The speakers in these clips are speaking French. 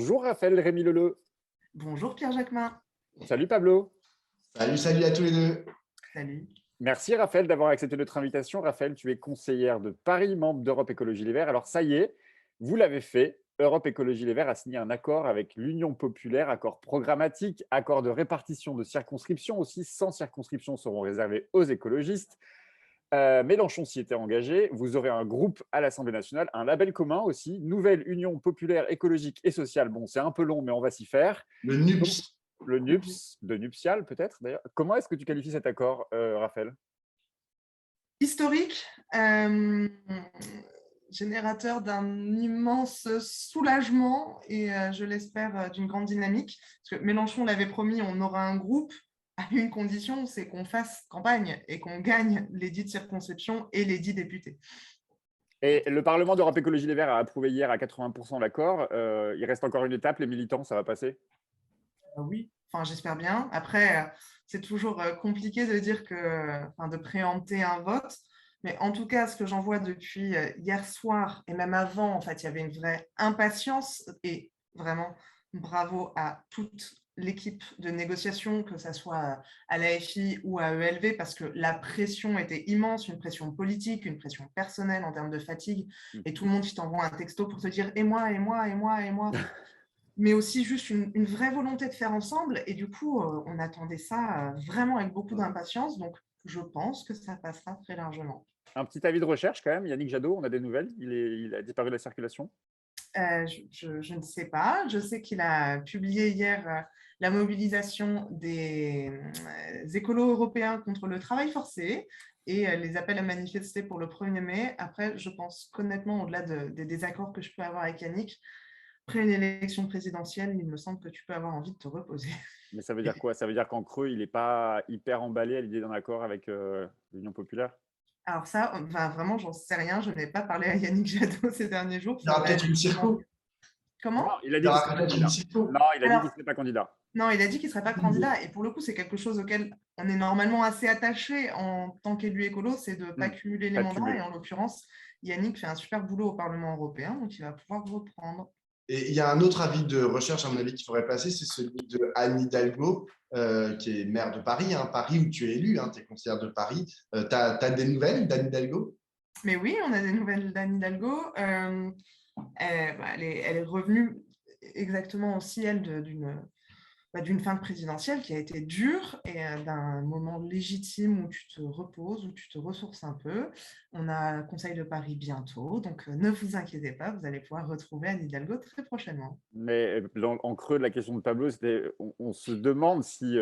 Bonjour Raphaël Rémy Leleu. Bonjour Pierre Jacquemin. Salut Pablo. Salut à tous les deux. Salut. Merci Raphaël d'avoir accepté notre invitation. Raphaël, tu es conseillère de Paris, membre d'Europe Écologie Les Verts. Alors ça y est, vous l'avez fait. Europe Écologie Les Verts a signé un accord avec l'Union populaire, accord programmatique, accord de répartition de circonscriptions aussi. 100 circonscriptions seront réservées aux écologistes. Mélenchon s'y était engagé. Vous aurez un groupe à l'Assemblée nationale, un label commun aussi, Nouvelle Union populaire écologique et sociale. Bon, c'est un peu long, mais on va s'y faire. Le NUPS. Le NUPS, de nuptial peut-être d'ailleurs. Comment est-ce que tu qualifies cet accord, Raphaël? Historique, générateur d'un immense soulagement et je l'espère d'une grande dynamique. Parce que Mélenchon l'avait promis, on aura un groupe à une condition, c'est qu'on fasse campagne et qu'on gagne les 10 circonscriptions et les 10 députés. Et le Parlement d'Europe Écologie Les Verts a approuvé hier à 80% l'accord. Il reste encore une étape, les militants, ça va passer? Oui, enfin, j'espère bien. Après, c'est toujours compliqué de dire de préempter un vote. Mais en tout cas, ce que j'en vois depuis hier soir et même avant, en fait, il y avait une vraie impatience et vraiment bravo à toute l'équipe de négociation, que ce soit à l'AFI ou à ELV, parce que la pression était immense, une pression politique, une pression personnelle en termes de fatigue, et tout le monde qui t'envoie un texto pour te dire « et moi, et moi, et moi, et moi ». Mais aussi juste une vraie volonté de faire ensemble. Et du coup, on attendait ça vraiment avec beaucoup d'impatience. Donc, je pense que ça passera très largement. Un petit avis de recherche quand même, Yannick Jadot, on a des nouvelles, il a disparu de la circulation? Je ne sais pas. Je sais qu'il a publié hier la mobilisation des écolos européens contre le travail forcé et les appels à manifester pour le 1er mai. Après, je pense qu'honnêtement, au-delà des désaccords que je peux avoir avec Yannick, après une élection présidentielle, il me semble que tu peux avoir envie de te reposer. Mais ça veut dire quoi? Ça veut dire qu'en creux, il n'est pas hyper emballé à l'idée d'un accord avec l'Union populaire? Alors ça, vraiment, j'en sais rien. Je n'ai pas parlé à Yannick Jadot ces derniers jours. Il y aura peut-être une circo. Comment? Non, il a Il dit y qu'il aura serait pas peut-être une candidat. circo. Non, il a dit qu'il ne serait pas candidat. Non, il a dit qu'il ne serait pas candidat. Et pour le coup, c'est quelque chose auquel on est normalement assez attaché en tant qu'élu écolo, c'est de ne pas cumuler les mandats. Et en l'occurrence, Yannick fait un super boulot au Parlement européen, donc il va pouvoir reprendre. Et il y a un autre avis de recherche, à mon avis, qu'il faudrait passer, c'est celui de Anne Hidalgo, qui est maire de Paris, Paris où tu es élu, tu es conseillère de Paris. Tu as des nouvelles d'Anne Hidalgo? Mais oui, on a des nouvelles d'Anne Hidalgo. Elle est revenue exactement aussi, elle, d'une fin de présidentielle qui a été dure et d'un moment légitime où tu te reposes, où tu te ressources un peu. On a le Conseil de Paris bientôt, donc ne vous inquiétez pas, vous allez pouvoir retrouver Anne Hidalgo très prochainement. Mais en creux de la question de Pablo, on se demande si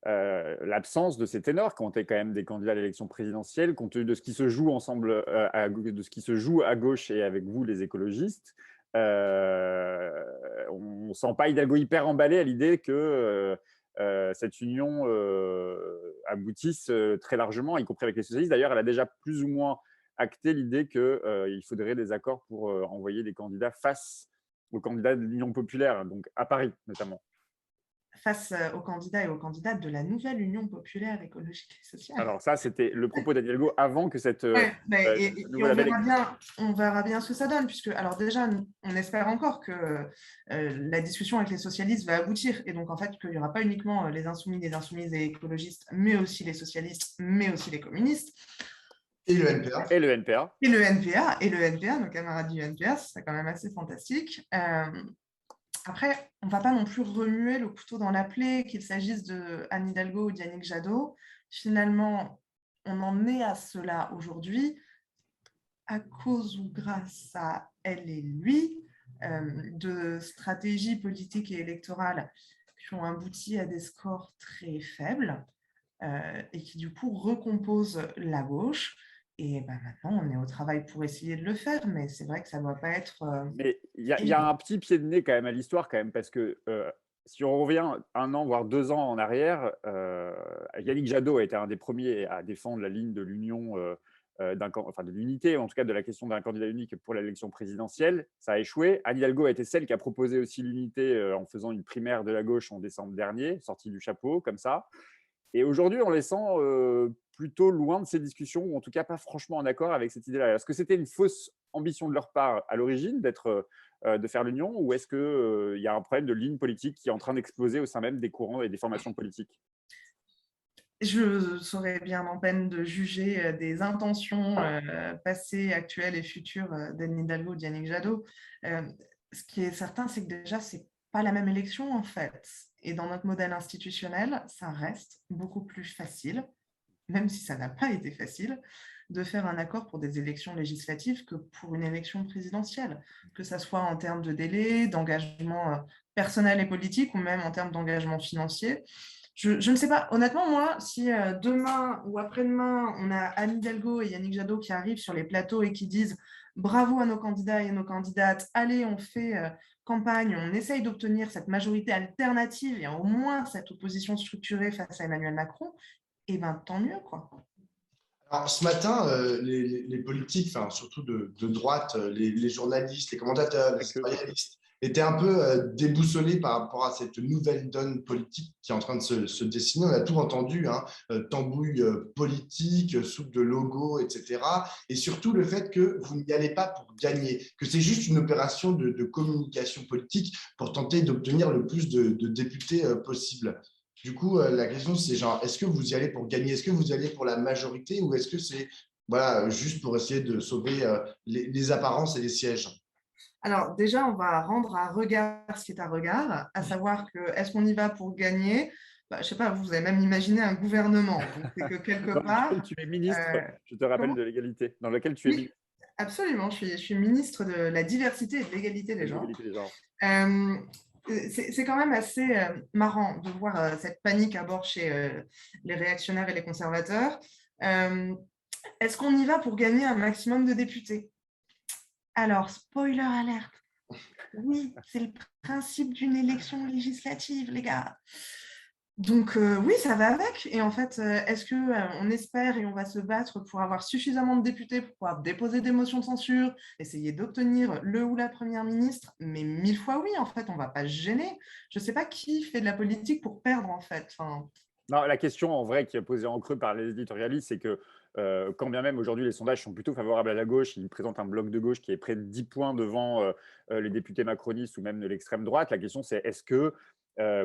l'absence de ces ténors, qui ont été quand même des candidats à l'élection présidentielle, compte tenu de ce qui se joue ensemble, de ce qui se joue à gauche et avec vous, les écologistes, on ne sent pas Hidalgo hyper emballé à l'idée que cette union aboutisse très largement, y compris avec les socialistes. D'ailleurs, elle a déjà plus ou moins acté l'idée qu'il faudrait des accords pour envoyer des candidats face aux candidats de l'Union populaire, donc à Paris notamment. Face aux candidats et aux candidates de la nouvelle Union populaire écologique et sociale. Alors ça, c'était le propos d'Anne Hidalgo avant que cette on verra bien ce que ça donne, puisque alors déjà, on espère encore que la discussion avec les socialistes va aboutir, et donc en fait qu'il n'y aura pas uniquement les insoumis, les insoumises et écologistes, mais aussi les socialistes, mais aussi les communistes. Et le NPA. Et le NPA. Et le NPA, nos camarades du NPA, c'est quand même assez fantastique. Après, on ne va pas non plus remuer le couteau dans la plaie, qu'il s'agisse de Anne Hidalgo ou d'Yannick Jadot. Finalement, on en est à cela aujourd'hui, à cause ou grâce à elle et lui, de stratégies politiques et électorales qui ont abouti à des scores très faibles et qui, du coup, recomposent la gauche. Et maintenant, on est au travail pour essayer de le faire, mais c'est vrai que ça ne doit pas être… Mais il y a un petit pied de nez quand même à l'histoire, quand même, parce que si on revient 1 an, voire 2 ans en arrière, Yannick Jadot a été un des premiers à défendre la ligne de l'union, de l'unité, en tout cas de la question d'un candidat unique pour l'élection présidentielle. Ça a échoué. Anne Hidalgo a été celle qui a proposé aussi l'unité en faisant une primaire de la gauche en décembre dernier, sortie du chapeau, comme ça. Et aujourd'hui, on les sent plutôt loin de ces discussions, ou en tout cas pas franchement en accord avec cette idée-là. Est-ce que c'était une fausse ambition de leur part à l'origine de faire l'union, ou est-ce qu'il y a un problème de ligne politique qui est en train d'exploser au sein même des courants et des formations politiques? Je serais bien en peine de juger des intentions passées, actuelles et futures d'Anne Hidalgo ou d'Yannick Jadot. Euh, Ce qui est certain, c'est que déjà, c'est pas la même élection en fait. Et dans notre modèle institutionnel, ça reste beaucoup plus facile, même si ça n'a pas été facile, de faire un accord pour des élections législatives que pour une élection présidentielle, que ça soit en termes de délai, d'engagement personnel et politique, ou même en termes d'engagement financier. Je ne sais pas, honnêtement, moi, si demain ou après-demain, on a Anne Hidalgo et Yannick Jadot qui arrivent sur les plateaux et qui disent bravo à nos candidats et nos candidates, allez, on fait campagne, on essaye d'obtenir cette majorité alternative et au moins cette opposition structurée face à Emmanuel Macron, et bien tant mieux, quoi. Alors, ce matin, les politiques, enfin, surtout de droite, les journalistes, les commentateurs, les éditorialistes, étaient un peu déboussolés par rapport à cette nouvelle donne politique qui est en train de se dessiner. On a tout entendu, hein, tambouille politique, soupe de logo, etc. Et surtout le fait que vous n'y allez pas pour gagner, que c'est juste une opération de communication politique pour tenter d'obtenir le plus de députés possible. Du coup, la question, c'est genre, est-ce que vous y allez pour gagner? Est-ce que vous y allez pour la majorité ou est-ce que c'est voilà, juste pour essayer de sauver les apparences et les sièges? Alors déjà, on va rendre à regard ce qui est à regard, à savoir que est-ce qu'on y va pour gagner? Je ne sais pas, vous avez même imaginé un gouvernement. Donc c'est que quelque Dans part… lequel tu es ministre, je te rappelle, comment? de l'égalité, dans lequel tu es Oui, absolument. Je suis ministre de la diversité et de l'égalité des genres. l'égalité des genres. C'est quand même assez marrant de voir cette panique à bord chez les réactionnaires et les conservateurs. Est-ce qu'on y va pour gagner un maximum de députés? Alors, spoiler alerte, oui, c'est le principe d'une élection législative, les gars. Donc oui, ça va avec. Et en fait, est-ce qu'on espère et on va se battre pour avoir suffisamment de députés pour pouvoir déposer des motions de censure, essayer d'obtenir le ou la première ministre? Mais 1000 fois oui, en fait, on ne va pas se gêner. Je ne sais pas qui fait de la politique pour perdre, en fait. Enfin… Non, la question en vrai qui est posée en creux par les éditorialistes, c'est que quand bien même aujourd'hui les sondages sont plutôt favorables à la gauche, ils présentent un bloc de gauche qui est près de 10 points devant les députés macronistes ou même de l'extrême droite. La question c'est est-ce que,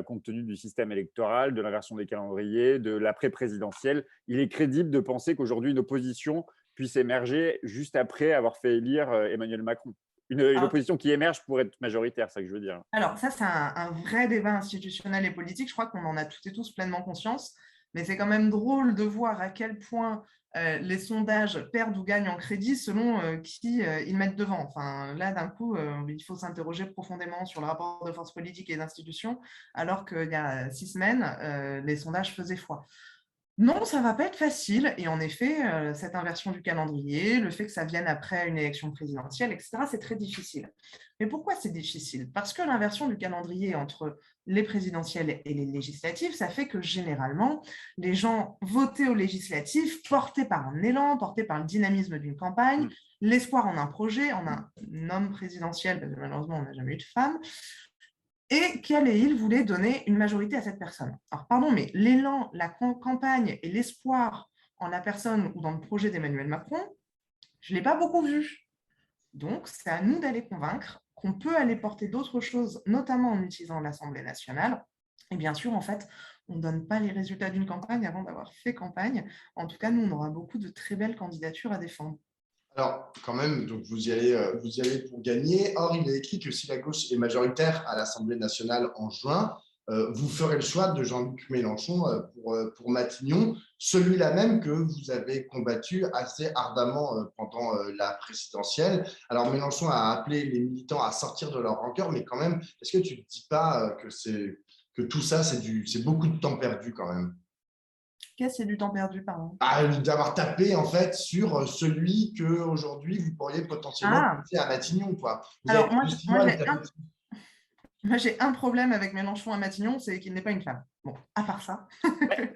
compte tenu du système électoral, de l'inversion des calendriers, de l'après-présidentiel, il est crédible de penser qu'aujourd'hui une opposition puisse émerger juste après avoir fait élire Emmanuel Macron? Une opposition qui émerge pour être majoritaire, c'est ça que je veux dire. Alors, ça, c'est un vrai débat institutionnel et politique. Je crois qu'on en a toutes et tous pleinement conscience. Mais c'est quand même drôle de voir à quel point les sondages perdent ou gagnent en crédit selon qui ils mettent devant. Enfin, là, d'un coup, il faut s'interroger profondément sur le rapport de force politique et d'institutions, alors qu'il y a 6 semaines, les sondages faisaient foi. Non, ça ne va pas être facile. Et en effet, cette inversion du calendrier, le fait que ça vienne après une élection présidentielle, etc., c'est très difficile. Mais pourquoi c'est difficile? Parce que l'inversion du calendrier entre les présidentielles et les législatives, ça fait que généralement, les gens votaient aux législatives portés par un élan, portés par le dynamisme d'une campagne, l'espoir en un projet, en un homme présidentiel, parce que malheureusement, on n'a jamais eu de femme, et qu'elle et il voulaient donner une majorité à cette personne. Alors, pardon, mais l'élan, la campagne et l'espoir en la personne ou dans le projet d'Emmanuel Macron, je ne l'ai pas beaucoup vu. Donc, c'est à nous d'aller convaincre qu'on peut aller porter d'autres choses, notamment en utilisant l'Assemblée nationale. Et bien sûr, en fait, on ne donne pas les résultats d'une campagne avant d'avoir fait campagne. En tout cas, nous, on aura beaucoup de très belles candidatures à défendre. Alors, quand même, donc vous y allez pour gagner. Or, il est écrit que si la gauche est majoritaire à l'Assemblée nationale en juin, vous ferez le choix de Jean-Luc Mélenchon pour Matignon, celui-là même que vous avez combattu assez ardemment pendant la présidentielle. Alors, Mélenchon a appelé les militants à sortir de leur rancœur, mais quand même, est-ce que tu ne dis pas que tout ça, c'est beaucoup de temps perdu quand même? Qu'est-ce que c'est du temps perdu, pardon? D'avoir tapé en fait sur celui que aujourd'hui vous pourriez potentiellement passer à Matignon, quoi. Vous avez Alors, moi, plus de 6 mois à le taper dessus. Moi, j'ai un problème avec Mélenchon à Matignon, c'est qu'il n'est pas une femme. Bon, à part ça.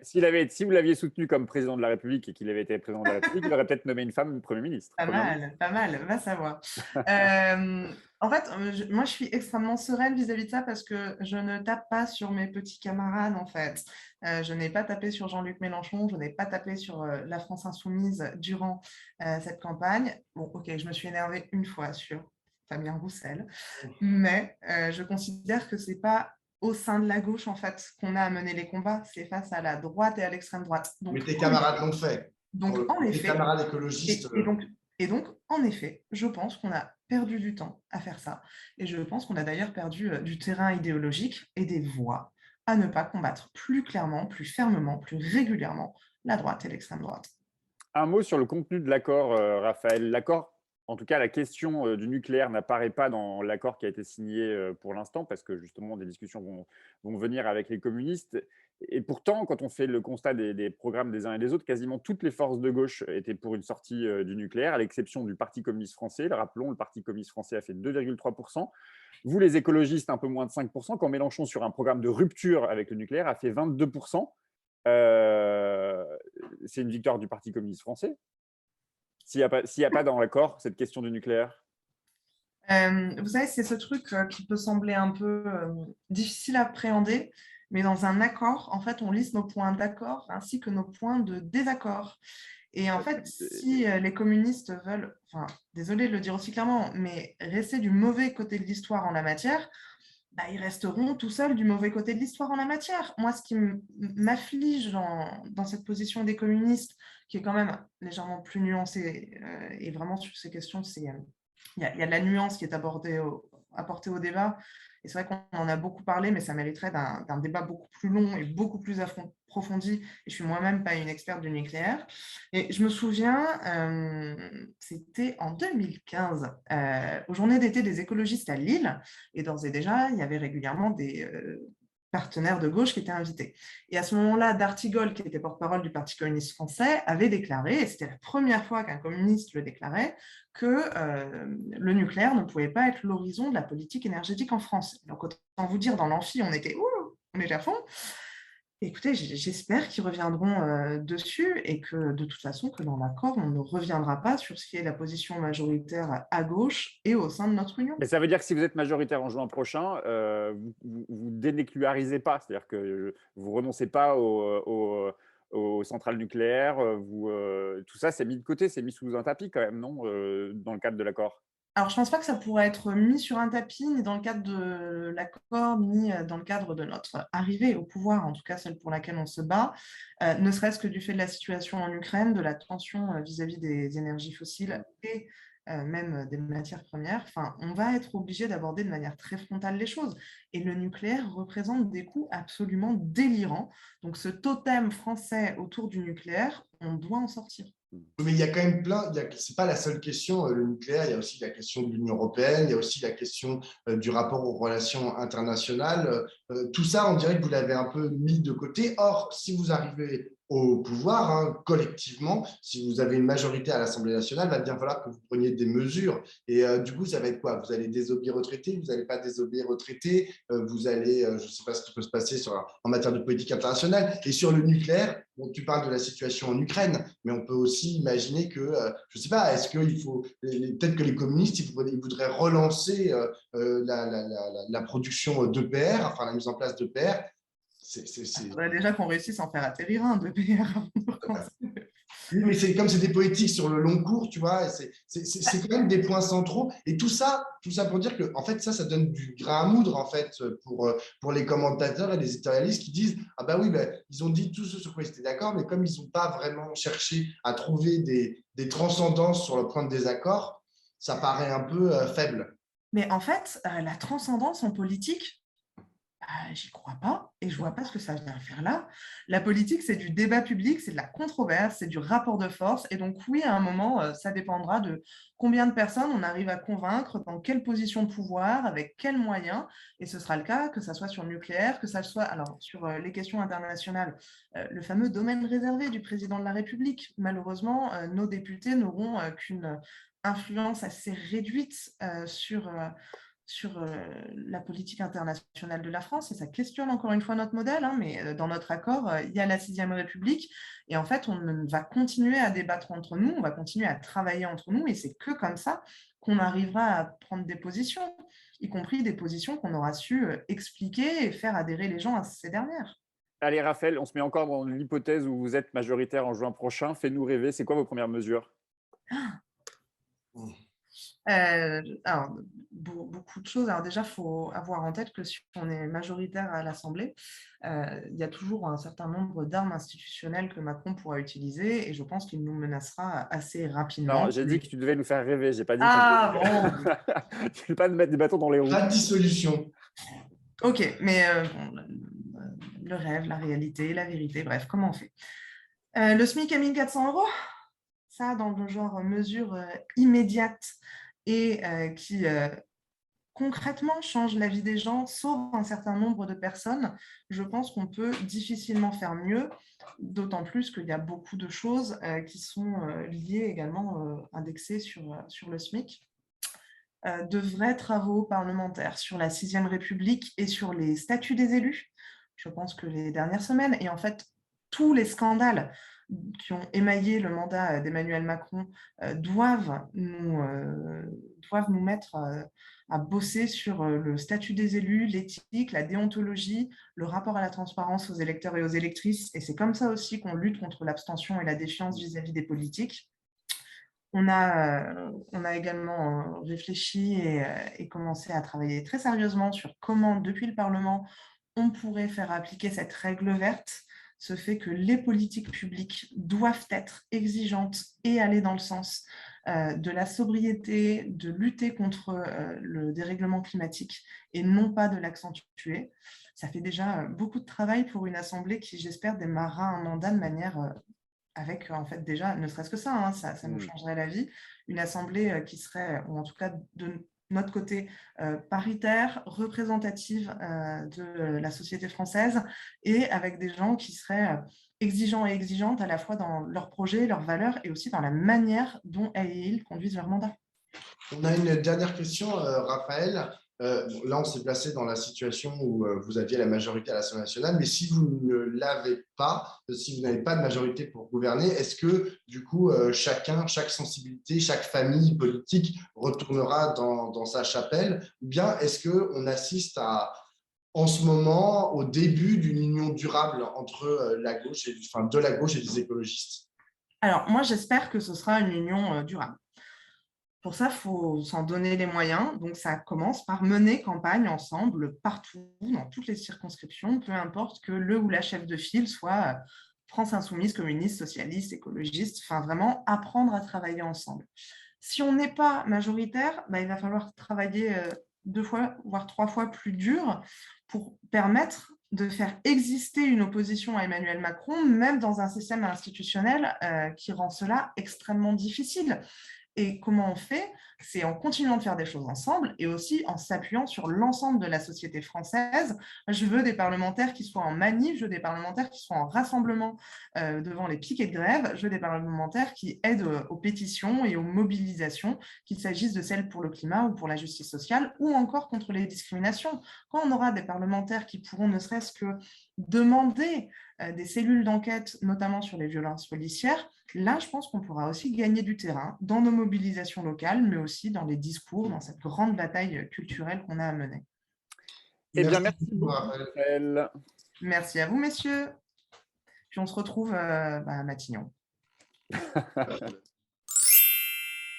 Si vous l'aviez soutenu comme président de la République et qu'il avait été président de la République, il aurait peut-être nommé une femme Premier ministre. Pas mal, va savoir. En fait, moi, je suis extrêmement sereine vis-à-vis de ça parce que je ne tape pas sur mes petits camarades, en fait. Je n'ai pas tapé sur Jean-Luc Mélenchon, je n'ai pas tapé sur la France Insoumise durant cette campagne. Bon, ok, je me suis énervée une fois sur Fabien Roussel, mais je considère que ce n'est pas au sein de la gauche, en fait, qu'on a à mener les combats, c'est face à la droite et à l'extrême droite. Mais tes camarades l'ont fait. Donc, en Tes effet, camarades écologistes. en effet, je pense qu'on a perdu du temps à faire ça. Et je pense qu'on a d'ailleurs perdu du terrain idéologique et des voix à ne pas combattre plus clairement, plus fermement, plus régulièrement la droite et l'extrême droite. Un mot sur le contenu de l'accord, Raphaël. L'accord, en tout cas, la question du nucléaire n'apparaît pas dans l'accord qui a été signé pour l'instant, parce que justement, des discussions vont venir avec les communistes. Et pourtant, quand on fait le constat des programmes des uns et des autres, quasiment toutes les forces de gauche étaient pour une sortie du nucléaire, à l'exception du Parti communiste français. Rappelons, le Parti communiste français a fait 2,3%. Vous, les écologistes, un peu moins de 5%, quand Mélenchon, sur un programme de rupture avec le nucléaire, a fait 22%. C'est une victoire du Parti communiste français. S'il n'y a pas dans l'accord cette question du nucléaire. Vous savez, c'est ce truc qui peut sembler un peu difficile à appréhender, mais dans un accord, en fait, on liste nos points d'accord ainsi que nos points de désaccord. Et en fait, si les communistes veulent, enfin, désolé de le dire aussi clairement, mais rester du mauvais côté de l'histoire en la matière, bah, ils resteront tout seuls du mauvais côté de l'histoire en la matière. Moi, ce qui m'afflige dans cette position des communistes, qui est quand même légèrement plus nuancée, et vraiment sur ces questions, il y a de la nuance qui est apportée au débat. Et c'est vrai qu'on en a beaucoup parlé, mais ça mériterait d'un débat beaucoup plus long et beaucoup plus approfondi. Et je suis moi-même pas une experte du nucléaire. Et je me souviens, c'était en 2015, aux Journées d'été des écologistes à Lille. Et d'ores et déjà, il y avait régulièrement des partenaires de gauche qui étaient invités. Et à ce moment-là, D'Artigol, qui était porte-parole du Parti communiste français, avait déclaré, et c'était la première fois qu'un communiste le déclarait, que le nucléaire ne pouvait pas être l'horizon de la politique énergétique en France. Donc, autant vous dire, dans l'amphi, on était à fond. Écoutez, j'espère qu'ils reviendront dessus et que de toute façon, que dans l'accord, on ne reviendra pas sur ce qui est la position majoritaire à gauche et au sein de notre union. Mais ça veut dire que si vous êtes majoritaire en juin prochain, vous dénucléarisez pas, c'est-à-dire que vous renoncez pas aux centrales nucléaires, tout ça c'est mis de côté, c'est mis sous un tapis quand même, non, dans le cadre de l'accord? Alors, je ne pense pas que ça pourrait être mis sur un tapis, ni dans le cadre de l'accord, ni dans le cadre de notre arrivée au pouvoir, en tout cas celle pour laquelle on se bat, ne serait-ce que du fait de la situation en Ukraine, de la tension vis-à-vis des énergies fossiles et même des matières premières. Enfin, on va être obligé d'aborder de manière très frontale les choses. Et le nucléaire représente des coûts absolument délirants. Donc, ce totem français autour du nucléaire, on doit en sortir. Mais il y a quand même c'est pas la seule question, le nucléaire, il y a aussi la question de l'Union européenne, il y a aussi la question du rapport aux relations internationales. Tout ça, on dirait que vous l'avez un peu mis de côté. Or, si vous arrivez au pouvoir, hein, collectivement, si vous avez une majorité à l'Assemblée nationale, il va bien falloir que vous preniez des mesures. Et du coup, ça va être quoi? Vous allez désobéir aux traités? Vous n'allez pas désobéir aux traités? Vous allez, je ne sais pas ce qui peut se passer en matière de politique internationale. Et sur le nucléaire, bon, tu parles de la situation en Ukraine, mais on peut aussi imaginer que, je ne sais pas, est-ce qu'il faut, peut-être que les communistes, ils voudraient relancer la production d'EPR, enfin la mise en place d'EPR. Il faudrait déjà qu'on réussisse à en faire atterrir un d'EPR avant de recommencer. Oui, mais c'est comme c'est des politiques sur le long cours, tu vois, c'est quand même des points centraux. Et tout ça pour dire que, en fait, ça donne du grain à moudre, en fait, pour les commentateurs et les éditorialistes qui disent, ah bah oui, bah, ils ont dit tout ce sur quoi ils étaient d'accord, mais comme ils n'ont pas vraiment cherché à trouver des transcendances sur le point de désaccord, ça paraît un peu faible. Mais en fait, la transcendance en politique, j'y crois pas et je vois pas ce que ça vient faire là. La politique, c'est du débat public, c'est de la controverse, c'est du rapport de force. Et donc, oui, à un moment, ça dépendra de combien de personnes on arrive à convaincre, dans quelle position de pouvoir, avec quels moyens. Et ce sera le cas, que ça soit sur le nucléaire, que ça soit alors, sur les questions internationales, le fameux domaine réservé du président de la République. Malheureusement, nos députés n'auront qu'une influence assez réduite sur la politique internationale de la France, et ça questionne encore une fois notre modèle, hein, mais dans notre accord, il y a la Sixième République, et en fait, on va continuer à débattre entre nous, on va continuer à travailler entre nous, et c'est que comme ça qu'on arrivera à prendre des positions, y compris des positions qu'on aura su expliquer et faire adhérer les gens à ces dernières. Allez, Raphaël, on se met encore dans l'hypothèse où vous êtes majoritaire en juin prochain. Fais-nous rêver. C'est quoi vos premières mesures? Alors, beaucoup de choses. Alors déjà, il faut avoir en tête que si on est majoritaire à l'Assemblée, il y a toujours un certain nombre d'armes institutionnelles que Macron pourra utiliser, et je pense qu'il nous menacera assez rapidement. Non, j'ai dit que tu devais nous faire rêver. J'ai pas dit Ah bon. Tu ne veux pas nous mettre des bâtons dans les roues. Pas de dissolution. Ok, mais bon, le rêve, la réalité, la vérité, bref, comment on fait? Le SMIC à 1 400 €, ça, dans le genre mesure immédiate et qui concrètement change la vie des gens, sauve un certain nombre de personnes, je pense qu'on peut difficilement faire mieux, d'autant plus qu'il y a beaucoup de choses qui sont liées également, indexées sur le SMIC. De vrais travaux parlementaires sur la Sixième République et sur les statuts des élus. Je pense que les dernières semaines, et en fait tous les scandales qui ont émaillé le mandat d'Emmanuel Macron doivent nous mettre à bosser sur le statut des élus, l'éthique, la déontologie, le rapport à la transparence aux électeurs et aux électrices. Et c'est comme ça aussi qu'on lutte contre l'abstention et la défiance vis-à-vis des politiques. On a également réfléchi et commencé à travailler très sérieusement sur comment, depuis le Parlement, on pourrait faire appliquer cette règle verte, ce fait que les politiques publiques doivent être exigeantes et aller dans le sens de la sobriété, de lutter contre le dérèglement climatique et non pas de l'accentuer. Ça fait déjà beaucoup de travail pour une assemblée qui, j'espère, démarrera un mandat de manière avec en fait déjà, ne serait-ce que ça, hein, ça nous changerait la vie, une assemblée qui serait, ou en tout cas de notre côté, paritaire, représentative de la société française, et avec des gens qui seraient exigeants et exigeantes à la fois dans leurs projets, leurs valeurs, et aussi dans la manière dont elles et ils conduisent leur mandat. On a une dernière question, Raphaël. Là, on s'est placé dans la situation où vous aviez la majorité à l'Assemblée nationale, mais si vous ne l'avez pas, si vous n'avez pas de majorité pour gouverner, est-ce que du coup, chaque sensibilité, chaque famille politique retournera dans sa chapelle, ou bien est-ce qu'on assiste en ce moment au début d'une union durable entre de la gauche et des écologistes? Alors, moi, j'espère que ce sera une union durable. Pour ça, il faut s'en donner les moyens. Donc, ça commence par mener campagne ensemble, partout, dans toutes les circonscriptions, peu importe que le ou la chef de file soit France insoumise, communiste, socialiste, écologiste, enfin vraiment apprendre à travailler ensemble. Si on n'est pas majoritaire, il va falloir travailler 2 fois, voire 3 fois plus dur pour permettre de faire exister une opposition à Emmanuel Macron, même dans un système institutionnel qui rend cela extrêmement difficile. Et comment on fait? C'est en continuant de faire des choses ensemble et aussi en s'appuyant sur l'ensemble de la société française. Je veux des parlementaires qui soient en manif, je veux des parlementaires qui soient en rassemblement devant les piquets de grève, je veux des parlementaires qui aident aux pétitions et aux mobilisations, qu'il s'agisse de celles pour le climat ou pour la justice sociale ou encore contre les discriminations. Quand on aura des parlementaires qui pourront ne serait-ce que demander des cellules d'enquête, notamment sur les violences policières, là, je pense qu'on pourra aussi gagner du terrain dans nos mobilisations locales, mais aussi dans les discours, dans cette grande bataille culturelle qu'on a à mener. Eh bien, merci beaucoup, Raphaël. Merci à vous, messieurs. Puis on se retrouve à Matignon.